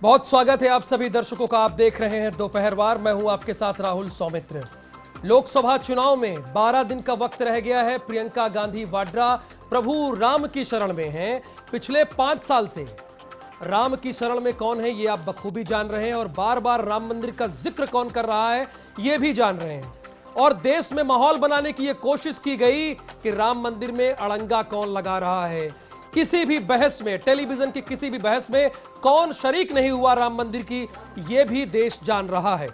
बहुत स्वागत है आप सभी दर्शकों का। आप देख रहे हैं दोपहरवार। मैं हूं आपके साथ राहुल सौमित्र। लोकसभा चुनाव में 12 दिन का वक्त रह गया है। प्रियंका गांधी वाड्रा प्रभु राम की शरण में हैं। पिछले 5 साल से राम की शरण में कौन है ये आप बखूबी जान रहे हैं, और बार बार राम मंदिर का जिक्र कौन कर रहा है ये भी जान रहे हैं। और देश में माहौल बनाने की यह कोशिश की गई कि राम मंदिर में अड़ंगा कौन लगा रहा है। किसी भी बहस में, टेलीविजन की किसी भी बहस में कौन शरीक नहीं हुआ राम मंदिर की, यह भी देश जान रहा है।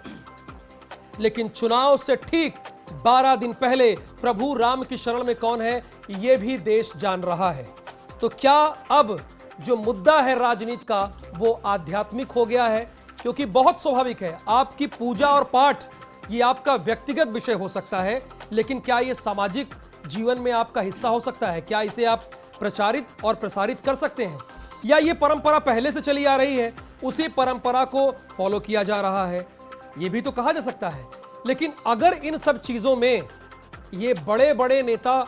लेकिन चुनाव से ठीक 12 दिन पहले प्रभु राम की शरण में कौन है यह भी देश जान रहा है। तो क्या अब जो मुद्दा है राजनीति का वो आध्यात्मिक हो गया है? क्योंकि बहुत स्वाभाविक है, आपकी पूजा और पाठ ये आपका व्यक्तिगत विषय हो सकता है, लेकिन क्या ये सामाजिक जीवन में आपका हिस्सा हो सकता है? क्या इसे आप प्रचारित और प्रसारित कर सकते हैं, या ये परंपरा पहले से चली आ रही है, उसी परंपरा को फॉलो किया जा रहा है? ये भी तो कहा जा सकता है। लेकिन अगर इन सब चीजों में ये बड़े बड़े नेता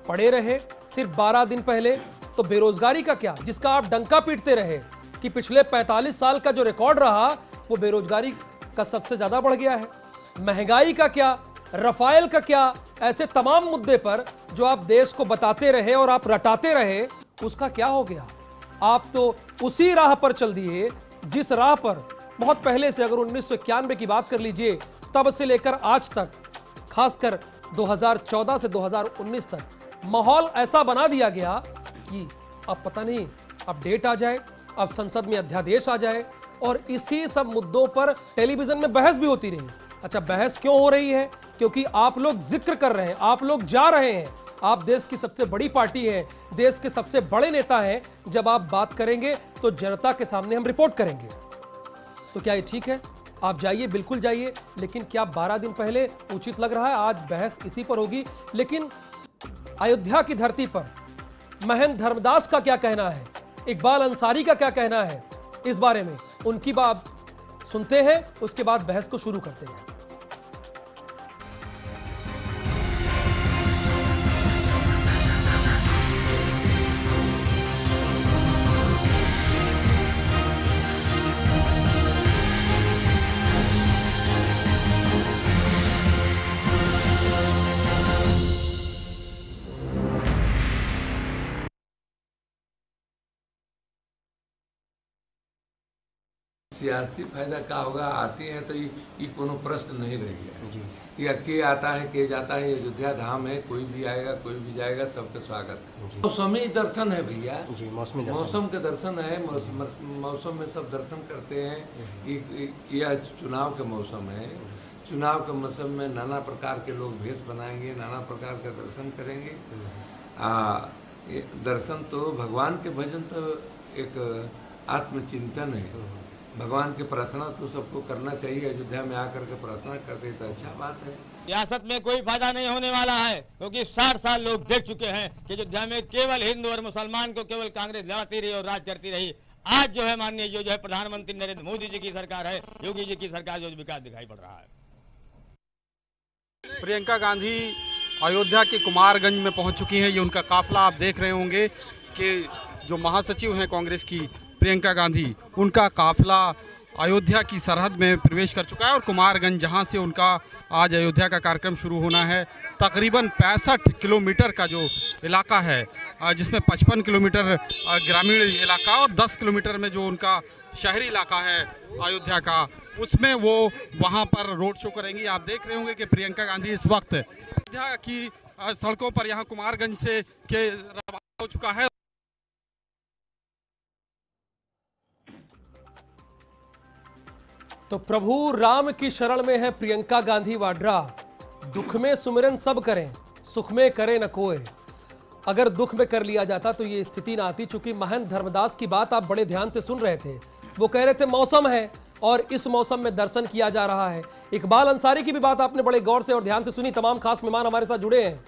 पड़े रहे सिर्फ 12 दिन पहले, तो बेरोजगारी का क्या, जिसका आप डंका पीटते रहे कि पिछले 45 साल का जो रिकॉर्ड रहा वो बेरोजगारी का सबसे ज्यादा बढ़ गया है। महंगाई का क्या, रफाल का क्या, ऐसे तमाम मुद्दे पर जो आप देश को बताते रहे और आप रटाते रहे, उसका क्या हो गया? आप तो उसी राह पर चल दिए जिस राह पर बहुत पहले से, अगर 1991 की बात कर लीजिए, तब से लेकर आज तक, खासकर 2014 से 2019 तक माहौल ऐसा बना दिया गया कि अब पता नहीं अपडेट आ जाए, अब संसद में अध्यादेश आ जाए, और इसी सब मुद्दों पर टेलीविजन में बहस भी होती रही। अच्छा, बहस क्यों हो रही है? क्योंकि आप लोग जिक्र कर रहे हैं, आप लोग जा रहे हैं, आप देश की सबसे बड़ी पार्टी है, देश के सबसे बड़े नेता हैं। जब आप बात करेंगे तो जनता के सामने हम रिपोर्ट करेंगे। तो क्या ये ठीक है? आप जाइए, बिल्कुल जाइए, लेकिन क्या 12 दिन पहले उचित लग रहा है? आज बहस इसी पर होगी। लेकिन अयोध्या की धरती पर महंत धर्मदास का क्या कहना है, इकबाल अंसारी का क्या कहना है, इस बारे में उनकी बात सुनते हैं, उसके बाद बहस को शुरू करते हैं। सियासी फायदा का होगा, आती है तो ये कोनो प्रश्न नहीं रह गया। या के आता है के जाता है, अयोध्या धाम है, कोई भी आएगा कोई भी जाएगा, सबका स्वागत है। मौसमी दर्शन है भैया जी, मौसम के दर्शन है। मौसम में सब दर्शन करते हैं। यह चुनाव का मौसम है। चुनाव के मौसम में नाना प्रकार के लोग भेष बनाएंगे, नाना प्रकार का दर्शन करेंगे। दर्शन तो भगवान के भजन तो एक आत्मचिंतन है। भगवान की प्रार्थना तो सबको करना चाहिए। अयोध्या में आकर के प्रार्थना करते तो अच्छा बात है। सियासत में कोई फायदा नहीं होने वाला है, क्योंकि 60 साल लोग देख चुके हैं कि अयोध्या में केवल हिंदू और मुसलमान को केवल कांग्रेस लड़ाती रही और राज करती रही। आज जो है माननीय जो है प्रधानमंत्री नरेंद्र मोदी जी की सरकार है, योगी जी की सरकार, जो विकास दिखाई पड़ रहा है। प्रियंका गांधी अयोध्या के कुमारगंज में पहुंच चुकी हैं। ये उनका काफिला आप देख रहे होंगे कि जो महासचिव हैं कांग्रेस की प्रियंका गांधी, उनका काफिला अयोध्या की सरहद में प्रवेश कर चुका है। और कुमारगंज जहां से उनका आज अयोध्या का कार्यक्रम शुरू होना है, तकरीबन 65 किलोमीटर का जो इलाका है, जिसमें 55 किलोमीटर ग्रामीण इलाका और 10 किलोमीटर में जो उनका शहरी इलाका है अयोध्या का, उसमें वो वहां पर रोड शो करेंगी। आप देख रहे होंगे कि प्रियंका गांधी इस वक्त अयोध्या की सड़कों पर यहाँ कुमारगंज से के रवाना हो चुका है। तो प्रभु राम की शरण में है प्रियंका गांधी वाड्रा। दुख में सुमिरन सब करें, सुख में करे न कोई। अगर दुख में कर लिया जाता तो ये स्थिति ना आती। चूंकि महंत धर्मदास की बात आप बड़े ध्यान से सुन रहे थे, वो कह रहे थे मौसम है और इस मौसम में दर्शन किया जा रहा है। इकबाल अंसारी की भी बात आपने बड़े गौर से और ध्यान से सुनी। तमाम खास मेहमान हमारे साथ जुड़े हैं,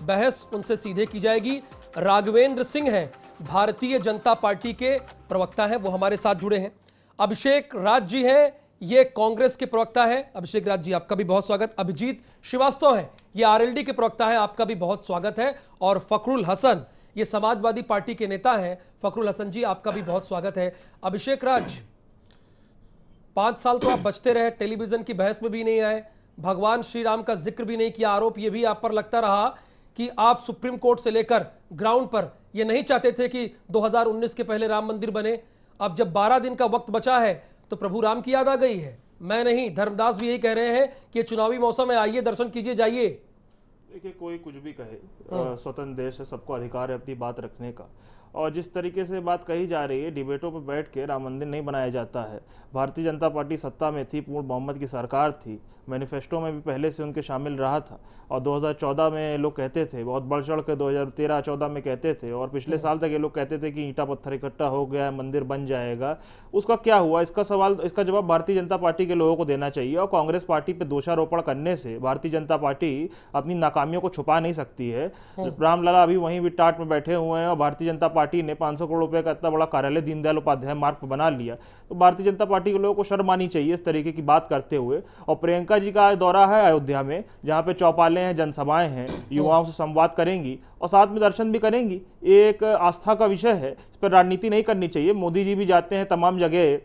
बहस उनसे सीधे की जाएगी। राघवेंद्र सिंह हैं, भारतीय जनता पार्टी के प्रवक्ता हैं, वो हमारे साथ जुड़े हैं। अभिषेक राज जी हैं, ये कांग्रेस के प्रवक्ता है। अभिषेक राज जी, आपका भी बहुत स्वागत। अभिजीत श्रीवास्तव हैं, ये आरएलडी के प्रवक्ता है, आपका भी बहुत स्वागत है। और फखरुल हसन, ये समाजवादी पार्टी के नेता हैं। फखरुल हसन जी, आपका भी बहुत स्वागत है। अभिषेक राज, 5 साल तो आप बचते रहे, टेलीविजन की बहस में भी नहीं आए, भगवान श्री राम का जिक्र भी नहीं किया। आरोप ये भी आप पर लगता रहा कि आप सुप्रीम कोर्ट से लेकर ग्राउंड पर ये नहीं चाहते थे कि 2019 के पहले राम मंदिर बने। अब जब 12 दिन का वक्त बचा है तो प्रभु राम की याद आ गई है। मैं नहीं, धर्मदास भी यही कह रहे हैं कि चुनावी मौसम है, आइए दर्शन कीजिए, जाइए। देखिए, कोई कुछ भी कहे, स्वतंत्र देश है, सबको अधिकार है अपनी बात रखने का। और जिस तरीके से बात कही जा रही है, डिबेटों पर बैठ के राम मंदिर नहीं बनाया जाता है। भारतीय जनता पार्टी सत्ता में थी, पूर्ण बहुमत की सरकार थी, मैनिफेस्टो में भी पहले से उनके शामिल रहा था। और 2014 में लोग कहते थे, बहुत बढ़ चढ़ के 2013-14 में कहते थे, और पिछले साल तक ये लोग कहते थे कि ईंटा पत्थर इकट्ठा हो गया, मंदिर बन जाएगा। उसका क्या हुआ? इसका जवाब भारतीय जनता पार्टी के लोगों को देना चाहिए। और कांग्रेस पार्टी पे दोषारोपण करने से भारतीय जनता पार्टी अपनी नाकामियों को छुपा नहीं सकती है। रामलला अभी वहीं भी टाट में बैठे हुए हैं, और भारतीय जनता पार्टी ने 500 करोड़ रुपए का इतना बड़ा कार्यालय दीनदयाल उपाध्याय मार्ग पर बना लिया। तो भारतीय जनता पार्टी के लोगों को शर्म आनी चाहिए इस तरीके की बात करते हुए। और प्रियंका जी का दौरा है अयोध्या में, जहां पे चौपालें हैं, जनसभाएं हैं, युवाओं से संवाद करेंगी और साथ में दर्शन भी करेंगी। एक आस्था का विषय है, इस पर राजनीति नहीं करनी चाहिए। मोदी जी भी जाते हैं तमाम जगह,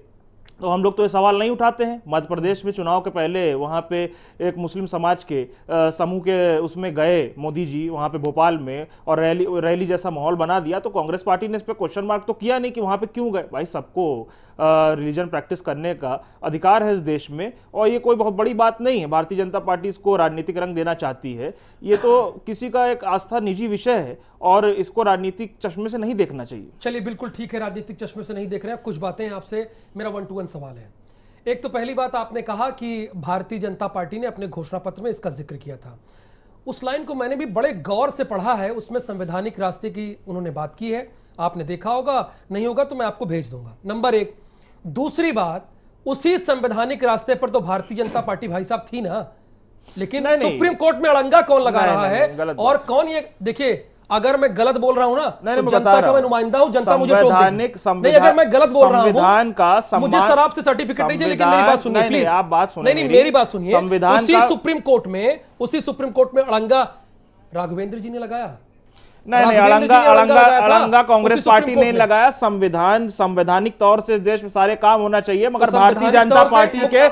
तो हम लोग तो ये सवाल नहीं उठाते हैं। मध्य प्रदेश में चुनाव के पहले वहाँ पे एक मुस्लिम समाज के समूह के उसमें गए मोदी जी, वहाँ पे भोपाल में, और रैली जैसा माहौल बना दिया। तो कांग्रेस पार्टी ने इस पर क्वेश्चन मार्क तो किया नहीं कि वहाँ पे क्यों गए। भाई, सबको रिलीजन प्रैक्टिस करने का अधिकार है इस देश में, और ये कोई बहुत बड़ी बात नहीं है। भारतीय जनता पार्टी इसको राजनीतिक रंग देना चाहती है, ये तो किसी का एक आस्था निजी विषय है, और इसको राजनीतिक चश्मे से नहीं देखना चाहिए। चलिए, बिल्कुल ठीक है, राजनीतिक चश्मे से नहीं देख रहे हैं। कुछ बातें आपसे मेरा 1-to-1 सवाल है। एक तो पहली बात, आपने कहा कि भारतीय जनता पार्टी ने अपने घोषणा पत्र में इसका जिक्र किया था। उस लाइन को मैंने भी बड़े गौर से पढ़ा है, उसमें संवैधानिक रास्ते की उन्होंने बात की है। आपने देखा होगा, नहीं होगा तो मैं आपको भेज दूंगा, नंबर 1। दूसरी बात, उसी संवैधानिक रास्ते पर तो भारतीय जनता पार्टी भाई साहब थी ना, लेकिन सुप्रीम कोर्ट में अड़ंगा कौन लगा रहा है और कौन? ये देखिए, अगर मैं गलत बोल रहा हूं ना, तो जनता का मैं नुमाइंदा हूं, जनता मुझे टोक देगी। नहीं, अगर मैं गलत बोल रहा हूं, मुझे शराब से सर्टिफिकेट नहीं चाहिए, लेकिन मेरी बात सुनिए प्लीज। आप बात सुनिए, नहीं, मेरी बात सुनिए। उसी सुप्रीम कोर्ट में अड़ंगा राघवेंद्र जी ने लगाया। नहीं, अड़ंगा कांग्रेस पार्टी ने लगाया। संवैधानिक तौर से देश में सारे काम होना चाहिए, मगर भारतीय जनता पार्टी के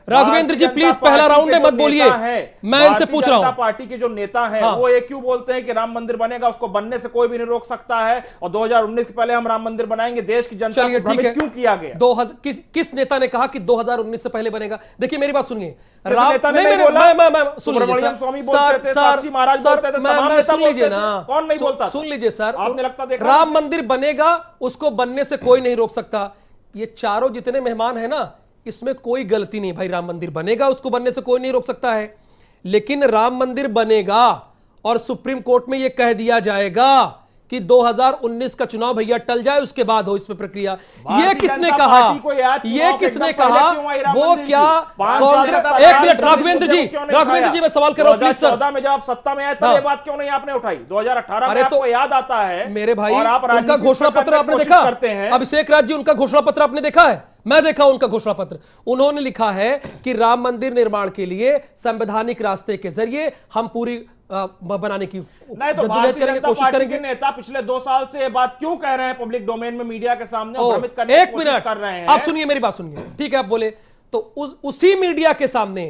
राघवेंद्र जी प्लीज पहला राउंड में मत बोलिए, मैं इनसे पूछ रहा हूं। पार्टी के जो नेता हैं वो ये क्यों बोलते हैं कि राम मंदिर बनेगा, उसको बनने से कोई भी नहीं रोक सकता है, और 2019 से पहले हम राम मंदिर बनाएंगे। देश की जनता को भ्रमित क्यों किया गया? किस नेता ने कहा कि 2019 से पहले बनेगा? देखिए, मेरी बात सुनिए। सुन लीजिए सर, आपने लगता देखा राम मंदिर बनेगा, उसको बनने से कोई नहीं रोक सकता। ये चारों जितने मेहमान है ना, इसमें कोई गलती नहीं। भाई, राम मंदिर बनेगा, उसको बनने से कोई नहीं रोक सकता है, लेकिन राम मंदिर बनेगा और सुप्रीम कोर्ट में यह कह दिया जाएगा कि 2019 का चुनाव भैया टल जाए, उसके बाद हो इसमें प्रक्रिया। ये किसने कहा? ये किसने कहा? वो क्या कांग्रेस? एक मिनट, राघवेंद्र जी मैं सवाल कर रहा हूं प्लीज सर। 2014 में जब आप सत्ता में आए तब ये बात क्यों नहीं आपने उठाई? 2018 में आपको याद आता है मेरे भाई, उनका घोषणा पत्र आपने देखा? अभिषेक राज जी, उनका घोषणा पत्र आपने देखा है? मैं देखा उनका घोषणा पत्र। उन्होंने लिखा है कि राम मंदिर निर्माण के लिए संवैधानिक रास्ते के जरिए हम पूरी बनाने की जद्दोजहद करेंगे, कोशिश करेंगे। नेता पिछले 2 साल से ये बात क्यों कह रहे हैं पब्लिक डोमेन में, मीडिया के सामने भ्रमित करने की कोशिश कर रहे हैं? आप सुनिए, मेरी बात सुनिए, ठीक है? आप बोले तो उसी मीडिया के सामने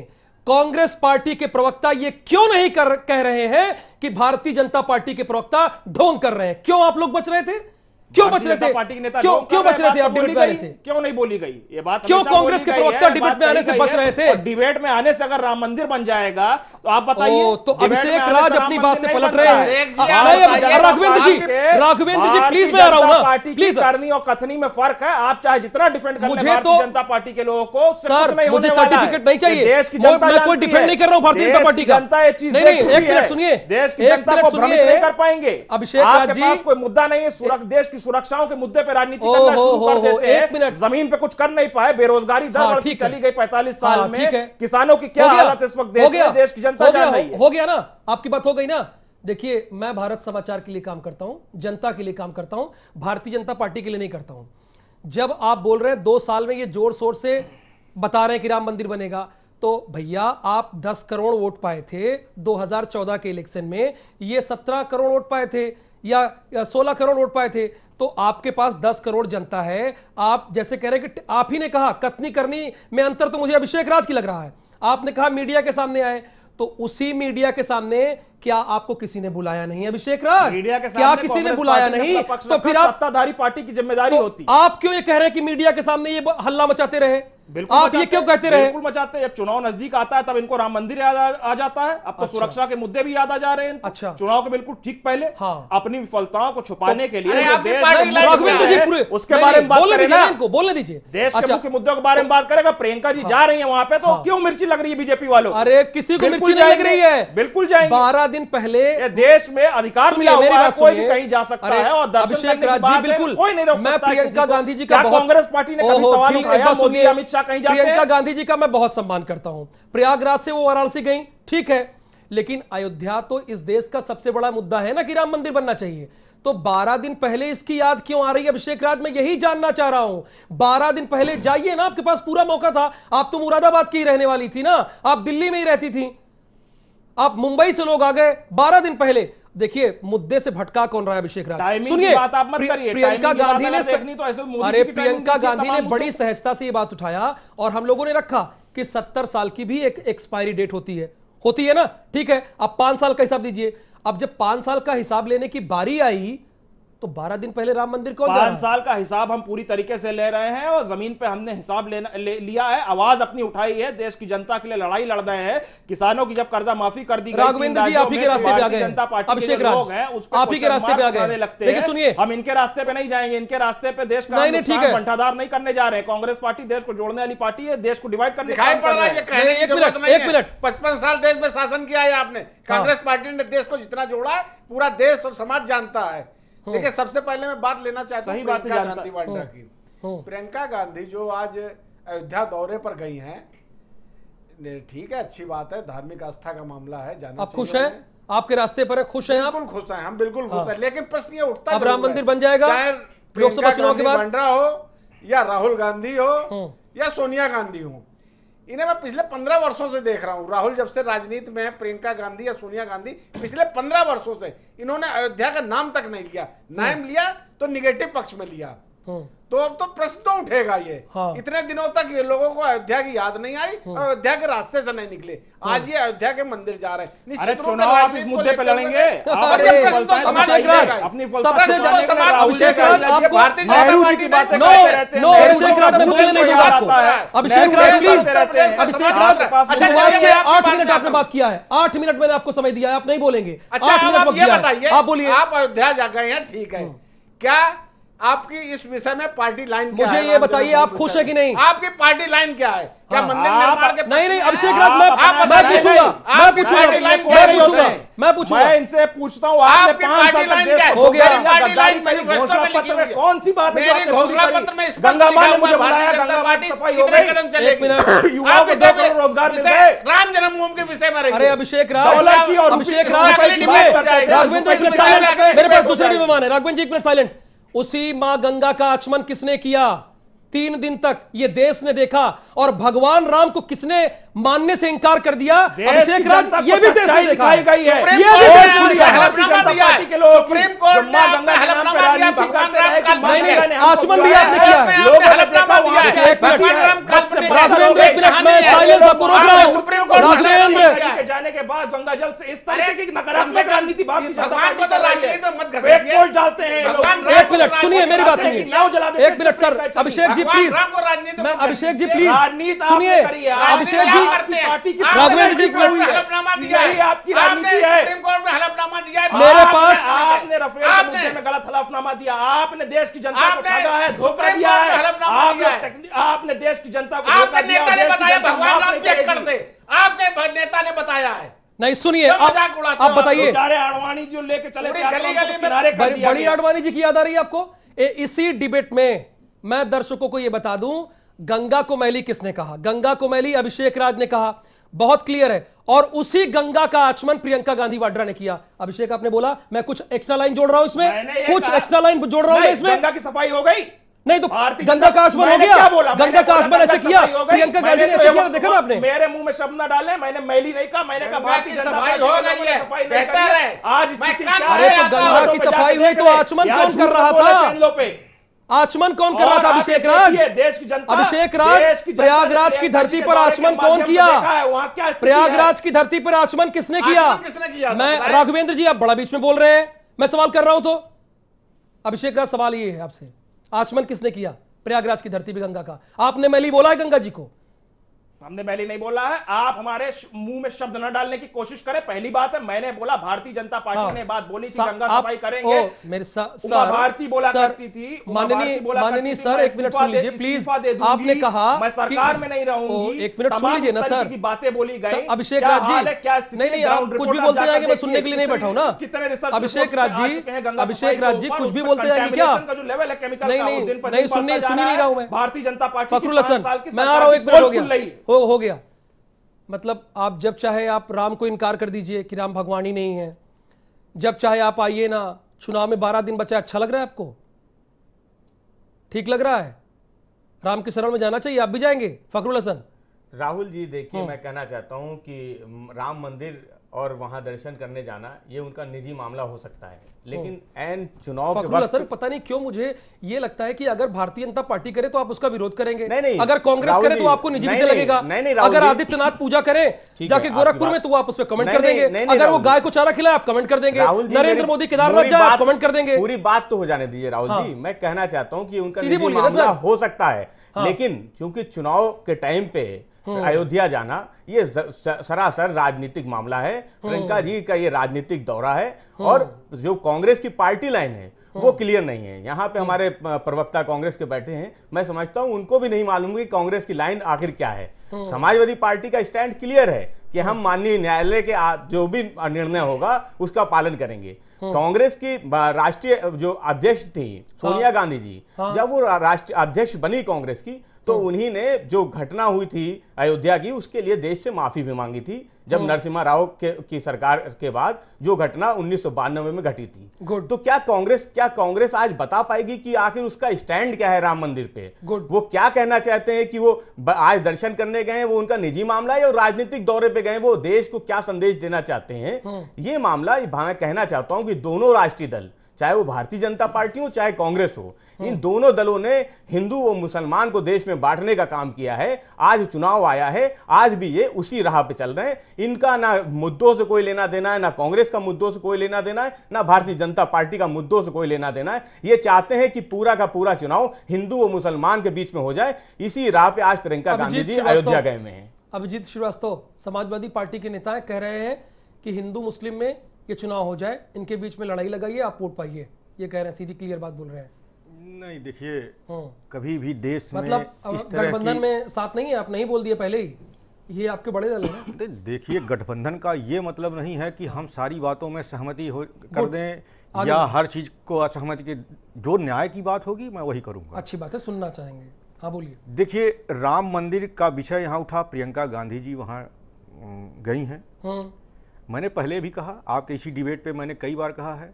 कांग्रेस पार्टी के प्रवक्ता ये क्यों नहीं कह रहे हैं कि भारतीय जनता पार्टी के प्रवक्ता ढोंग कर रहे हैं? क्यों आप लोग बच रहे थे? क्यों बच रहे थे? पार्टी के नेता क्यों बच रहे थे आप डिबेट में आने से? क्यों नहीं बोली गई ये बात? क्यों कांग्रेस के प्रवक्ता डिबेट में आने से बच रहे थे? डिबेट में आने से अगर राम मंदिर बन जाएगा तो आप बताइए। तो अभिषेक राज अपनी बात से पलट रहे हैं। राघवेंद्र जी प्लीज, मैं आ रहा हूं ना, पार्टी की करनी और कथनी में फर्क है। आप चाहे जितना डिफेंड कर लें भारतीय जनता पार्टी के लोगों को, सर मुझे सर्टिफिकेट नहीं चाहिए, देश की जनता, मैं कोई डिफेंड नहीं कर रहा हूं भारतीय जनता पार्टी का। जनता ये चीज, नहीं, एक मिनट सुनिए, देश की जनता को भ्रमित नहीं कर पाएंगे। अभिषेक राज जी, कोई मुद्दा नहीं है, देश की सुरक्षाओं के मुद्दे पे राजनीति करना शुरू कर देते हैं। जमीन पे कुछ कर नहीं पाए, बेरोजगारी दर बढ़ती चली गई 45 साल में। किसानों की क्या हालत इस वक्त देश में, देश की जनता जान रही है। हो गया ना, आपकी बात हो गई ना। देखिए, मैं भारत समाचार के लिए काम करता हूं, जनता के लिए काम करता हूं, भारतीय जनता पार्टी के लिए नहीं करता हूं। जब आप बोल रहे हैं 2 साल में ये जोर शोर से बता रहे हैं कि राम मंदिर बनेगा, तो भैया आप 10 करोड़ वोट पाए थे 2014 के इलेक्शन में, ये 17 करोड़ वोट पाए थे या 16 करोड़ वोट पाए थे। तो आपके पास 10 करोड़ जनता है। आप जैसे कह रहे हैं कि आप ही ने कहा कथनी करनी में अंतर तो मुझे अभिषेक राज की लग रहा है। आपने कहा मीडिया के सामने आए, तो उसी मीडिया के सामने क्या आपको किसी ने बुलाया नहीं अभिषेक राज? मीडिया के क्या सामने किसी ने बुलाया नहीं? तो फिर आप सत्ताधारी पार्टी की जिम्मेदारी तो होती। आप क्यों ये कह रहे हैं कि मीडिया के सामने ये हल्ला मचाते रहे? बिल्कुल आप ये क्यों कहते रहे? बिल्कुल मचाते हैं। जब चुनाव नजदीक आता है तब इनको राम मंदिर याद आ जाता है। अब तो सुरक्षा के मुद्दे भी याद आ जा रहे हैं। अच्छा। चुनाव के बिल्कुल ठीक पहले अपनी विफलताओं को छुपाने के लिए जो देश राघवेंद्र जी पूरे उसके बारे में बात करेगा, इनको बोलने दीजिए। देश के मुख्य मुद्दों के बारे में बात करेगा। प्रियंका जी जा रही है वहां पे, तो क्यों मिर्ची लग रही है बीजेपी वालों? अरे किसी को मिर्ची नहीं लग रही है, बिल्कुल जाएंगे। 12 दिन पहले देश में अधिकार मिला हुआ है, कोई भी कहीं जा सकता है और दर्शन अभिषेक करने राज की बात जी बिल्कुल, कोई नहीं रोक सकता। मैं प्रियंका गांधी जी का कांग्रेस पार्टी ने कभी सवाल उठाया मोदी अमित शाह कहीं जाते हैं? प्रियंका गांधी जी का मैं बहुत सम्मान करता हूं। प्रयागराज से वो वाराणसी गई, ठीक है, लेकिन अयोध्या तो इस देश का सबसे बड़ा मुद्दा है ना कि राम मंदिर बनना चाहिए। तो 12 दिन पहले इसकी याद क्यों आ रही है अभिषेक राज? मैं यही जानना चाह रहा हूं। 12 दिन पहले जाइए ना, आपके पास पूरा मौका था। आप तो मुरादाबाद की रहने वाली थी ना, आप दिल्ली में ही रहती थी, आप मुंबई से लोग आ गए 12 दिन पहले। देखिए मुद्दे से भटका कौन रहा है अभिषेक राज? सुनिए, प्रियंका गांधी ने अरे प्रियंका गांधी ने बड़ी सहजता से ये बात उठाया और हम लोगों ने रखा कि 70 साल की भी एक एक्सपायरी डेट होती है ना, ठीक है। अब 5 साल का हिसाब दीजिए। अब जब 5 साल का हिसाब लेने की बारी आई तो 12 दिन पहले राम मंदिर कौन 5 साल का हिसाब हम पूरी तरीके से ले रहे हैं और जमीन पे हमने हिसाब लिया है, आवाज अपनी उठाई है, देश की जनता के लिए लड़ाई लड़ रहे हैं। किसानों की जब कर्जा माफी कर दी गई, राघवेंद्र जी आप ही के रास्ते पे आ गए, जनता पार्टी अभिषेक राज आप ही के रास्ते पे आ गए। लेकिन सुनिए, हम इनके रास्ते पे नहीं जाएंगे, इनके रास्ते पे देश का बंटाधार नहीं करने जा रहे हैं। कांग्रेस पार्टी देश को जोड़ने वाली पार्टी है, देश को डिवाइड करने का काम कर रही है। एक मिनट 55 साल देश में शासन किया है आपने। कांग्रेस पार्टी ने देश को जितना जोड़ा है पूरा देश और समाज जानता है। देखिए सबसे पहले मैं बात लेना चाहता हूं प्रियंका गांधी वाड्रा की। प्रियंका गांधी जो आज अयोध्या दौरे पर गई हैं, ठीक है, अच्छी बात है, धार्मिक आस्था का मामला है, जाना आप खुश हैं? आपके रास्ते पर खुश हैं आप? बिल्कुल खुश हैं हम, बिल्कुल खुश हैं। लेकिन प्रश्न ये उठता है, अब राम मंदिर बन जाएगा चाहे लोकसभा चुनाव के बाद, वाड्रा हो या राहुल गांधी हो या सोनिया गांधी हो, इन्हें मैं पिछले 15 वर्षों से देख रहा हूं। राहुल जब से राजनीति में है, प्रियंका गांधी या सोनिया गांधी पिछले 15 वर्षों से इन्होंने अयोध्या का नाम तक नहीं लिया। नाम लिया तो निगेटिव पक्ष में लिया। तो अब तो प्रश्न तो उठेगा ये। इतने दिनों तक ये लोगों को अयोध्या की याद नहीं आई, अयोध्या के रास्ते से नहीं निकले, आज ये अयोध्या के मंदिर जा रहे हैं। निश्चित चुनाव आप इस मुद्दे पे लड़ेंगे। अभिषेक राज अपनी अभिषेक राज आपको नेहरू जी की बातें नो अभिषेक राज मैं बोलने नहीं दूंगा आपको। अभिषेक राज प्लीज, अभिषेक राज शुरुआत के 8 मिनट आपने बात किया है, 8 मिनट मैंने आपको समय दिया है, आप नहीं बोलेंगे। 8 मिनट वक्त दिया है, आप बोलिए। आप अयोध्या जा गए हैं, ठीक है, क्या आपकी इस विषय में पार्टी लाइन क्या मुझे है? ये बताइए आप खुश है कि नहीं? आपकी पार्टी लाइन क्या है? क्या मंदिर निर्माण के नहीं अभिषेक राज मैं पूछूंगा मैं इनसे पूछता हूँ, आपने 5 साल तक देश हो गया घोषणा पत्र में कौन सी बात है? घोषणा पत्र में गंगा मां ने मुझे बुलाया, गंगा मां की सफाई हो गई, एक मिनट, युवाओं को 2 करोड़ रोजगार मिल गए, राम जन्मभूमि के विषय में। अरे अभिषेक राज, अभिषेक राज राघवेंद्र एक मिनट साइलेंट, मेरे पास दूसरे भी मेहमान है। राघवेंद्र जी एक मिनट साइलेंट। उसी मां गंगा का आचमन किसने किया 3 दिन तक ये देश ने देखा, और भगवान राम को किसने मानने से इंकार कर दिया? अभिषेक राज ये भी देश ने देखा, ये भी देश ने देखा। भारतीय जनता पार्टी के लोग मां गंगा के नाम पर राजनीति करते रहे कि मां गंगा ने आचमन भी आपने किया है, लोगों ने देखा। एक मिनट राघवेंद्र, एक मिनट मैं साइलेंस आपको रोक रहा हूं। राघवेंद्र के जाने के बाद गंगा जल से इस तरीके की नकारात्मक राजनीति भारतीय जनता पार्टी कर रही है, फेक पोल डालते हैं लोग। एक मिनट सुनिए मेरी बात सुनिए, एक minute sir, Abhishek ji please, मैं अभिषेक जी प्लीज सुनिए, अभिषेक जी पार्टी की राघवेंद्र जी यही आपकी राजनीति है। सुप्रीम कोर्ट में हलफनामा दिया है, मेरे पास आपने रफेल के मुद्दे में गलत हलफनामा दिया, आपने देश की जनता को ठगा है, धोखा दिया है, आपने देश की जनता को धोखा दिया, आपके नेता ने बताया है। नहीं सुनिए आप बताइए। बेचारे आडवाणी जो लेके चले थे किनारे कर दिया। बड़ी आडवाणी जी की याद आ रही है आपको? इसी डिबेट में मैं दर्शकों को यह बता दूं, गंगा को मैली किसने कहा? गंगा को मैली अभिषेक राज ने कहा, बहुत क्लियर है। और उसी गंगा का आचमन प्रियंका गांधी वाड्रा ने किया। अभिषेक आपने बोला मैं कुछ एक्स्ट्रा लाइन जोड़ रहा हूं इसमें, कुछ एक्स्ट्रा लाइन जोड़ रहा हूं मैं इसमें। गंगा की सफाई हो गई, नहीं तो भारतीय गंगा का आसमान हो मैंने गया, क्या बोला? गंगा का आसमान ऐसे किया, प्रियंका गांधी ने ऐसे किया, देखा ना आपने? मेरे मुंह में शब्द ना डाले, मैंने मैली नहीं कहा, मैंने कहा भारतीय जनता सफाई पार्टी हो के गई लोगों ने है, सफाई नहीं बेहतर करी। है। आज स्थिति क्या है? अरे तो गंगा की सफाई हुई तो आचमन कौन कर रहा था? चैनलों पे आचमन कौन कर रहा था? अभिषेक राज, देश की जनता, अभिषेक राज, प्रयागराज की धरती पर आचमन कौन किया? वहां क्या प्रयागराज की धरती पर आचमन किसने किया? आचमन किसने किया? मैं, राघवेंद्र जी आप बड़ा बीच में बोल रहे हैं, मैं सवाल कर रहा हूं। तो अभिषेक राज सवाल ये है आपसे, आचमन किसने किया प्रयागराज की धरती पे गंगा का? आपने मैली बोला है गंगा जी को? हमने मैली नहीं बोला है, आप हमारे मुंह में शब्द न डालने की कोशिश करें। पहली बात है, मैंने बोला भारतीय जनता पार्टी ने बात बोली थी गंगा सफाई करेंगे। मेरे उमा भारती बोला करती थी, माननीय सर, एक मिनट सुन लीजिए प्लीज। आपने कहा मैं सरकार में नहीं रहूंगी, एक मिनट सुन लीजिए ना सर, की बातें बोली गई। अभिषेक राज जी, क्या स्थिति? नहीं आप कुछ भी बोलते जाएंगे, मैं सुनने के लिए नहीं बैठा हूं ना। कितने रिसर्च अभिषेक राज जी, कुछ भी बोलते जाएंगे क्या? का जो लेवल है केमिकल का, नहीं सुन नहीं रहा हूं मैं। भारतीय जनता पार्टी फखरुल हसन, मैं आ रहा हूं, एक मिनट हो गया। मतलब आप जब चाहे आप राम को इनकार कर दीजिए कि राम भगवान ही नहीं है, जब चाहे आप आइए ना। चुनाव में 12 दिन बचा, अच्छा लग रहा है आपको? ठीक लग रहा है? राम की शरण में जाना चाहिए, आप भी जाएंगे फखरुल हसन? राहुल जी देखिए, मैं कहना चाहता हूं कि राम मंदिर और वहां दर्शन करने जाना ये उनका निजी मामला हो सकता है, लेकिन एन चुनाव के वक्त पता नहीं क्यों मुझे ये लगता है कि अगर भारतीय जनता पार्टी करे तो आप उसका विरोध करेंगे। नहीं, अगर कांग्रेस करे तो आपको निजी से लगेगा। नहीं, अगर आदित्यनाथ पूजा करे जाके गोरखपुर में तो आप उस पर कमेंट कर देंगे। अगर वो गाय को चारा खिलाए आप कमेंट कर देंगे। नरेंद्र मोदी केदारनाथ जाए आप कमेंट कर देंगे। पूरी बात तो हो जाने दीजिए राहुल जी। मैं कहना चाहता हूं कि उनका निजी मामला हो सकता है, लेकिन क्योंकि चुनाव के टाइम पे अयोध्या जाना ये सरासर राजनीतिक मामला है। प्रियंका जी का ये राजनीतिक दौरा है और जो कांग्रेस की पार्टी लाइन है वो क्लियर नहीं है। यहाँ पे हमारे प्रवक्ता कांग्रेस के बैठे हैं, मैं समझता हूँ उनको भी नहीं मालूम कि कांग्रेस की लाइन आखिर क्या है। समाजवादी पार्टी का स्टैंड क्लियर है कि हम माननीय न्यायालय के जो भी निर्णय होगा उसका पालन करेंगे। कांग्रेस की राष्ट्रीय जो अध्यक्ष थी सोनिया गांधी जी, जब वो राष्ट्रीय अध्यक्ष बनी कांग्रेस की, तो उन्हीं ने जो घटना हुई थी अयोध्या की उसके लिए देश से माफी भी मांगी थी, जब नरसिम्हा राव की सरकार के बाद जो घटना 1992 में घटी थी। तो क्या कांग्रेस आज बता पाएगी कि आखिर उसका स्टैंड क्या है राम मंदिर पे? वो क्या कहना चाहते हैं कि वो आज दर्शन करने गए, वो उनका निजी मामला है, और राजनीतिक दौरे पे गए, वो देश को क्या संदेश देना चाहते हैं ये मामला। मैं कहना चाहता हूं कि दोनों राष्ट्रीय दल, चाहे वो भारतीय जनता पार्टी हो चाहे कांग्रेस हो, इन दोनों दलों ने हिंदू और मुसलमान को देश में बांटने का काम किया है। आज चुनाव आया है, आज भी ये उसी राह पे चल रहे हैं। इनका ना मुद्दों से कोई लेना देना है, ना कांग्रेस का मुद्दों से कोई लेना देना है, ना भारतीय जनता पार्टी का मुद्दों से कोई लेना देना है। ये चाहते हैं कि पूरा का पूरा चुनाव हिंदू और मुसलमान के बीच में हो जाए। इसी राह पे आज प्रियंका गांधी जी अयोध्या गए में हैं। अभिजीत श्रीवास्तव समाजवादी पार्टी के नेता कह रहे हैं कि हिंदू मुस्लिम में ये चुनाव हो जाए, इनके बीच में लड़ाई लगाइए, आप वोट पाइए। ये कह रहे हैं, सीधी क्लियर बात बोल रहे हैं। नहीं देखिए, कभी भी देश में मतलब इस तरह गठबंधन में साथ नहीं है, आप नहीं बोल दिए पहले ही, ये आपके बड़े दल है। देखिए, गठबंधन का ये मतलब नहीं है कि हम सारी बातों में सहमति कर दें या हर चीज को असहमति के, जो न्याय की बात होगी मैं वही करूंगा। अच्छी बात है, सुनना चाहेंगे, हाँ बोलिए। देखिए, राम मंदिर का विषय यहाँ उठा, प्रियंका गांधी जी वहाँ गई हैं। मैंने पहले भी कहा, आपके इसी डिबेट पे मैंने कई बार कहा है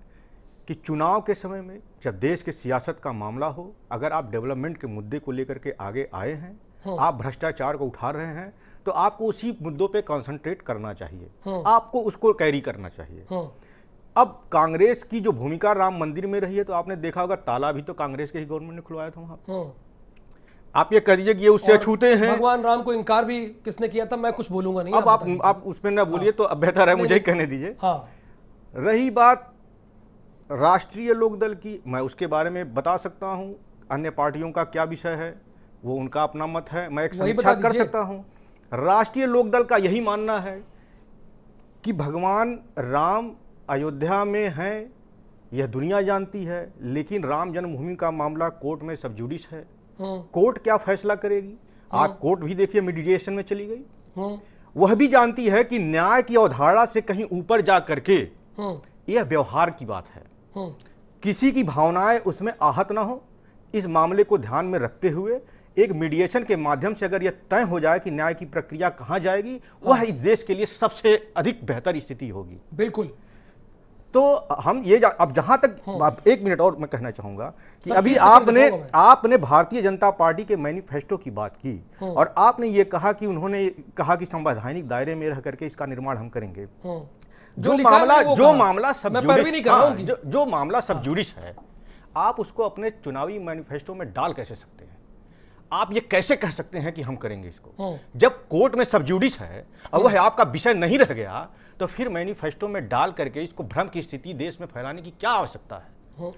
कि चुनाव के समय में जब देश के सियासत का मामला हो, अगर आप डेवलपमेंट के मुद्दे को लेकर के आगे आए हैं, आप भ्रष्टाचार को उठा रहे हैं, तो आपको उसी मुद्दों पे कंसंट्रेट करना चाहिए, आपको उसको कैरी करना चाहिए। अब कांग्रेस की जो भूमिका राम मंदिर में रही है, तो आपने देखा होगा ताला भी तो कांग्रेस के ही गवर्नमेंट ने खुलवाया था वहाँ। आप ये कह दीजिए कि ये उससे छूते हैं। भगवान राम को इनकार भी किसने किया था, मैं कुछ बोलूंगा नहीं। अब आप उसमें ना बोलिए, तो अब बेहतर है मुझे ही कहने दीजिए। रही बात राष्ट्रीय लोकदल की, मैं उसके बारे में बता सकता हूं, अन्य पार्टियों का क्या विषय है वो उनका अपना मत है, मैं एक समीक्षा कर सकता हूं। राष्ट्रीय लोकदल का यही मानना है कि भगवान राम अयोध्या में हैं, यह दुनिया जानती है, लेकिन राम जन्मभूमि का मामला कोर्ट में सब जुडिस है। कोर्ट क्या फैसला करेगी, आज कोर्ट भी देखिए मीडिएशन में चली गई। वह भी जानती है कि न्याय की अवधारणा से कहीं ऊपर जा करके यह व्यवहार की बात है, किसी की भावनाएं उसमें आहत ना हो। इस मामले को ध्यान में रखते हुए एक मीडिएशन के माध्यम से अगर यह तय हो जाए कि न्याय की प्रक्रिया कहां जाएगी, वह इस देश के लिए सबसे अधिक बेहतर स्थिति होगी। बिल्कुल। तो हम ये अब जहां तक अब एक मिनट और मैं कहना चाहूंगा कि सर, अभी 30 सेकंड आपने भारतीय जनता पार्टी के मैनिफेस्टो की बात की और आपने ये कहा कि उन्होंने कहा कि संवैधानिक दायरे में रह करके इसका निर्माण हम करेंगे। जो मामला सब जुडिस है, आप उसको अपने चुनावी मैनिफेस्टो में डाल कैसे सकते हैं? आप ये कैसे कह सकते हैं कि हम करेंगे इसको, जब कोर्ट में सब जुडिस है और वह आपका विषय नहीं रह गया, तो फिर मैनिफेस्टो में डाल करके इसको भ्रम की स्थिति देश में फैलाने की क्या आवश्यकता है?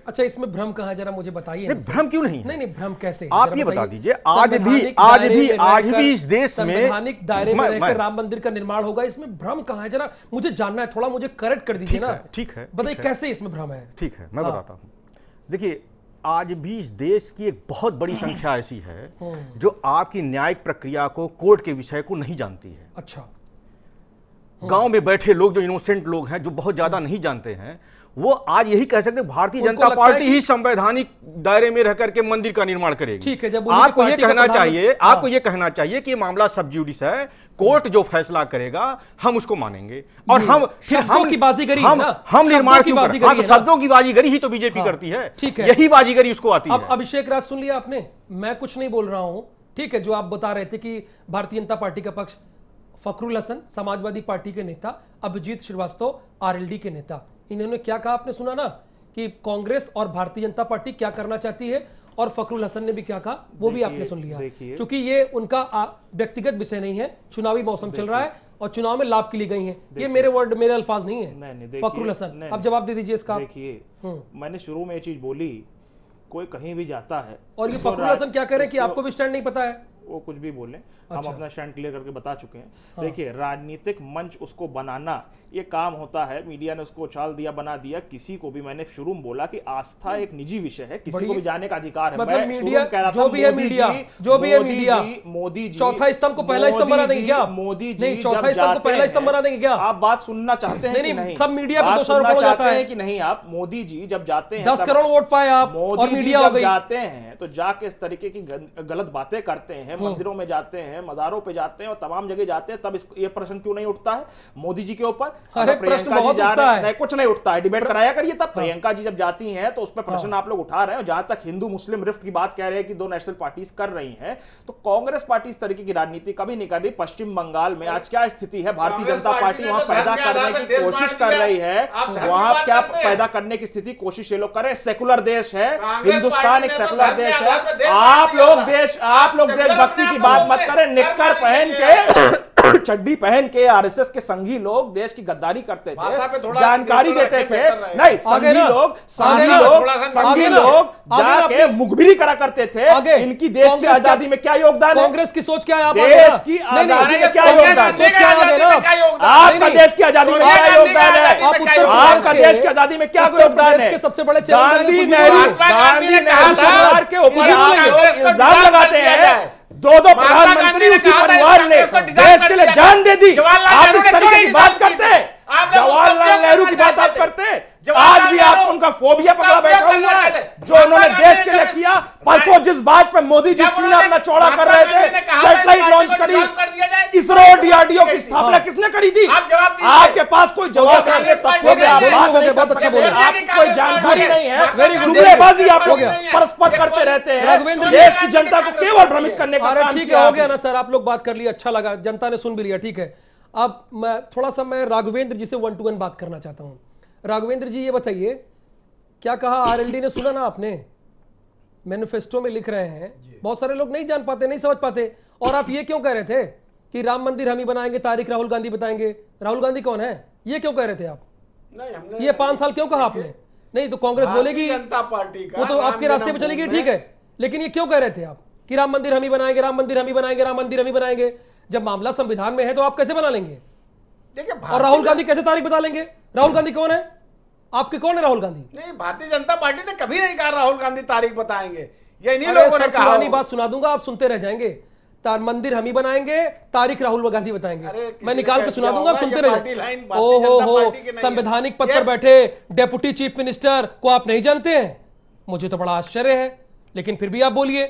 अच्छा, इसमें भ्रम कहाँ है, जरा मुझे बताइए। भ्रम क्यों नहीं है? नहीं, भ्रम कैसे? आप ये बता दीजिए। आज भी इस देश में संवैधानिक दायरे में रहकर राम मंदिर का निर्माण होगा, इसमें भ्रम कहाँ है? जरा मुझे जानना है, थोड़ा मुझे करेक्ट कर दीजिए ना। ठीक है, बताइए कैसे इसमें भ्रम है। ठीक है, मैं बताता हूँ। देखिए, आज भी इस देश की एक बहुत बड़ी संख्या ऐसी है जो आपकी न्यायिक प्रक्रिया को, कोर्ट के विषय को नहीं जानती है। अच्छा, गांव में बैठे लोग, जो इनोसेंट लोग हैं, जो बहुत ज्यादा नहीं जानते हैं, वो आज यही कह सकते भारतीय जनता पार्टी ही संवैधानिक दायरे में रहकर के मंदिर का निर्माण करेगी। ठीक है, जब आपको ये कहना चाहिए कि मामला सब जुडिस है, कोर्ट जो फैसला करेगा हम उसको मानेंगे और हम की बाजीगरी हम निर्माण की शब्दों की बाजीगरी ही तो बीजेपी करती है। ठीक है, यही बाजीगरी उसको आती है। अब अभिषेक राज सुन लिया आपने, मैं कुछ नहीं बोल रहा हूं। ठीक है, जो आप बता रहे थे कि भारतीय जनता पार्टी का पक्ष, फखरुल हसन समाजवादी पार्टी के नेता, अभिजीत श्रीवास्तव आरएलडी के नेता, इन्होंने क्या कहा आपने सुना ना, कि कांग्रेस और भारतीय जनता पार्टी क्या करना चाहती है, और फखरुल हसन ने भी क्या कहा वो भी आपने सुन लिया। क्योंकि ये उनका व्यक्तिगत विषय नहीं है, चुनावी मौसम चल रहा है और चुनाव में लाभ के लिए गई हैं। ये मेरे वर्ड, मेरे अल्फाज नहीं है। फखरुल हसन, अब जवाब दे दीजिए इसका। देखिए, मैंने शुरू में ये चीज बोली, कोई कहीं भी जाता है, और ये फखरुल हसन क्या कह रहे हैं कि आपको भी स्टैंड नहीं पता है? वो कुछ भी बोले, हम अपना स्टैंड क्लियर करके बता चुके हैं। देखिए, राजनीतिक मंच उसको बनाना ये काम होता है, मीडिया ने उसको उछाल दिया, बना दिया। किसी को भी, मैंने शुरू में बोला कि आस्था एक निजी विषय है, किसी को भी जाने का अधिकार है। मतलब मीडिया जो भी है, मीडिया मोदी जी चौथा स्तंभ को पहला स्तंभ बना देंगे क्या? मोदी जी नहीं, चौथा स्तंभ को पहला स्तंभ बना देंगे क्या? आप बात सुनना चाहते हैं? नहीं, सब मीडिया पे दोषारोपण हो जाता है कि नहीं। आप मोदी जी जब जाते हैं, 10 करोड़ वोट पाए आप, और मीडिया हो गई। जाते हैं तो जाके इस तरीके की गलत बातें करते हैं, मंदिरों में जाते हैं, मज़ारों पे जाते हैं और तमाम जगह जाते हैं, तब ये प्रश्न क्यों नहीं उठता है मोदी जी के ऊपर? अरे प्रश्न बहुत उठता है। नहीं, कुछ नहीं उठता है, डिबेट कराया करिए तब। प्रियंका जी जब जाती हैं तो उस पर प्रश्न आप लोग उठा रहे हैं। जहां तक हिंदू मुस्लिम रिफ्ट की बात कह रहे हैं कि दो नेशनल पार्टीज कर रही हैं, तो कांग्रेस पार्टी इस तरीके की राजनीति कभी नहीं कर रही। पश्चिम बंगाल में आज क्या स्थिति है, भारतीय जनता पार्टी वहां पैदा करने की कोशिश कर रही है। वहां क्या पैदा करने की स्थिति कोशिश ये लोग कर रहे हैं? सेकुलर देश है हिंदुस्तान, एक सेकुलर देश है। आप लोग देशभक्ति की बात मत करें। निक्कर पहन के, चड्डी पहन के आरएसएस के संघी लोग देश की गद्दारी करते थे, जानकारी देते थे। नहीं, संघी लोग जाके मुखबिरी करा करते थे। इनकी देश की आजादी में क्या योगदान है? कांग्रेस की सोच क्या है? देश की आजादी में क्या योगदान? आपका देश की आजादी में क्या योगदान है? आपका देश की आजादी में क्या योगदान है? सबसे बड़े गांधी नेहरू सरकार के ऊपर इल्जाम लगाते हैं। दो प्रधानमंत्री उसी परिवार ने देश के लिए जान दे दी। आप इस तरीके की बात करते हैं, जवाहरलाल नेहरू की बात आप करते हैं। आज भी आप उनका फोबिया पकड़ा बैठा हुआ है, जो उन्होंने देश के लिए किया। परसों जिस बात पर मोदी जी सीना अपना चौड़ा कर रहे थे, सैटेलाइट लॉन्च करी, इसरो डीआरडीओ की स्थापना किसने करी थी? आपके पास कोई जवाब नहीं है, बहुत अच्छा बोले। आपको कोई जानकारी नहीं है, जुमलेबाजी आप लोग परस्पर करते रहते हैं, देश की जनता को केवल भ्रमित करने का काम। ठीक है, हो गया ना सर, आप लोग बात कर लिया, अच्छा लगा, जनता ने सुन भी लिया। ठीक है, अब मैं थोड़ा सा राघवेंद्र जी से 1 to 1 बात करना चाहता हूं। राघवेंद्र जी, ये बताइए, क्या कहा आरएलडी ने? सुना ना आपने, मैनिफेस्टो में लिख रहे हैं, बहुत सारे लोग नहीं जान पाते, नहीं समझ पाते। और आप ये क्यों कह रहे थे कि राम मंदिर हम ही बनाएंगे, तारीख राहुल गांधी बताएंगे? राहुल गांधी कौन है? ये क्यों कह रहे थे आप? नहीं, ये 5 साल क्यों कहा आपने? नहीं तो कांग्रेस बोलेगी, जनता पार्टी का वो तो आपके रास्ते पे चलेगी, ठीक है, लेकिन ये क्यों कह रहे थे आप कि राम मंदिर हम ही बनाएंगे, राम मंदिर हम ही बनाएंगे, राम मंदिर हम ही बनाएंगे? जब मामला संविधान में है तो आप कैसे बना लेंगे? और राहुल गांधी कैसे तारीख बता लेंगे? राहुल गांधी कौन है? आपके कौन है राहुल गांधी? नहीं, भारतीय जनता पार्टी ने कभी नहीं कहा राहुल गांधी तारीख बताएंगे। ये इन्हीं लोगों ने कहा। पुरानी बात सुना दूंगा, आप सुनते रह जाएंगे। मंदिर हम ही बनाएंगे, तारीख राहुल गांधी बताएंगे। मैं निकाल के सुना दूंगा, आप सुनते रह। ओहो, संवैधानिक पद पर बैठे डेप्यूटी चीफ मिनिस्टर को आप नहीं जानते हैं? मुझे तो बड़ा आश्चर्य है, लेकिन फिर भी आप बोलिए।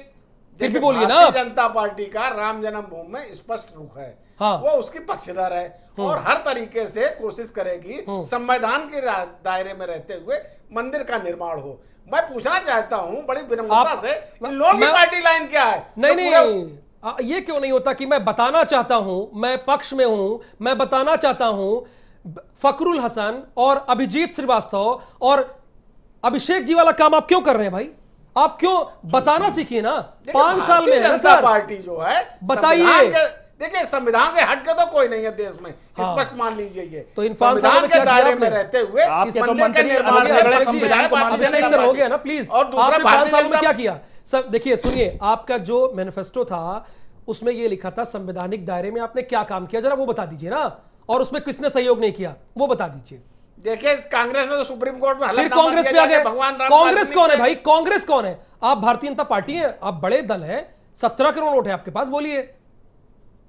फिर भी बोलिए ना। भारतीय जनता पार्टी का राम जन्मभूमि में स्पष्ट रुख है। हाँ। वो उसकी पक्षधर है और हर तरीके से कोशिश करेगी संविधान के दायरे में रहते हुए मंदिर का निर्माण हो। मैं पूछना चाहता हूं बड़ी विनम्रता से, इन लोगों की पार्टी लाइन क्या है? नहीं, ये क्यों नहीं होता कि मैं बताना चाहता हूं, मैं पक्ष में हूं, मैं बताना चाहता हूं फखरुल हसन और अभिजीत श्रीवास्तव और अभिषेक जी वाला काम आप क्यों कर रहे हैं भाई? आप क्यों बताना सीखिए ना। 5 साल में है सर पार्टी जो है, बताइए। देखिए संविधान से हट के तो कोई नहीं है देश में, स्पष्ट मान लीजिए ये। तो इन 5 सालों में क्या किया आपने? रहते हुए आपके तो मंत्री संविधान को मानते नहीं सर, हो गया ना प्लीज। और आपने 5 सालों में क्या किया सर? देखिए सुनिए, आपका जो मैनिफेस्टो था उसमें ये लिखा था संवैधानिक दायरे में आपने क्या काम किया, जरा वो बता दीजिए ना। और उसमें किसने सहयोग नहीं किया वो बता दीजिए। देखिए कांग्रेस ने तो सुप्रीम कोर्ट में फिर कांग्रेस पे आ गए। कांग्रेस कौन है भाई? कांग्रेस कौन है? आप भारतीय जनता पार्टी है, आप बड़े दल है, 17 करोड़ वोट है आपके पास, बोलिए।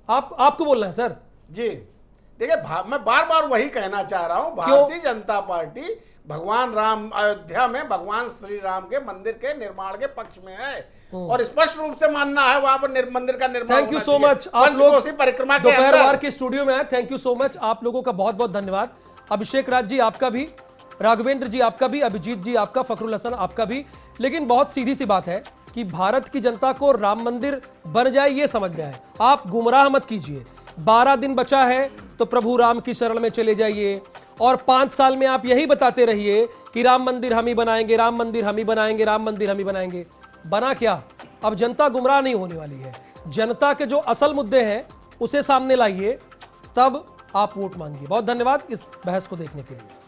आपको बोलना है सर जी। देखिए मैं बार बार वही कहना चाह रहा हूं, भारतीय जनता पार्टी भगवान राम, अयोध्या में भगवान श्री राम के मंदिर के निर्माण के पक्ष में है और स्पष्ट रूप से मानना है वहां पर मंदिर का निर्माण। Thank you so much. आप लोग परिक्रमा दोपहरवार के स्टूडियो में आए, थैंक यू सो मच। आप लोगों का बहुत बहुत धन्यवाद। अभिषेक राज जी आपका भी, राघवेंद्र जी आपका भी, अभिजीत जी आपका, फखरुल हसन आपका भी। लेकिन बहुत सीधी सी बात है कि भारत की जनता को राम मंदिर बन जाए ये समझ में है। आप गुमराह मत कीजिए। 12 दिन बचा है तो प्रभु राम की शरण में चले जाइए और 5 साल में आप यही बताते रहिए कि राम मंदिर हम ही बनाएंगे, राम मंदिर हम ही बनाएंगे, राम मंदिर हम ही बनाएंगे। बना क्या? अब जनता गुमराह नहीं होने वाली है। जनता के जो असल मुद्दे हैं उसे सामने लाइए, तब आप वोट मांगिए। बहुत धन्यवाद इस बहस को देखने के लिए।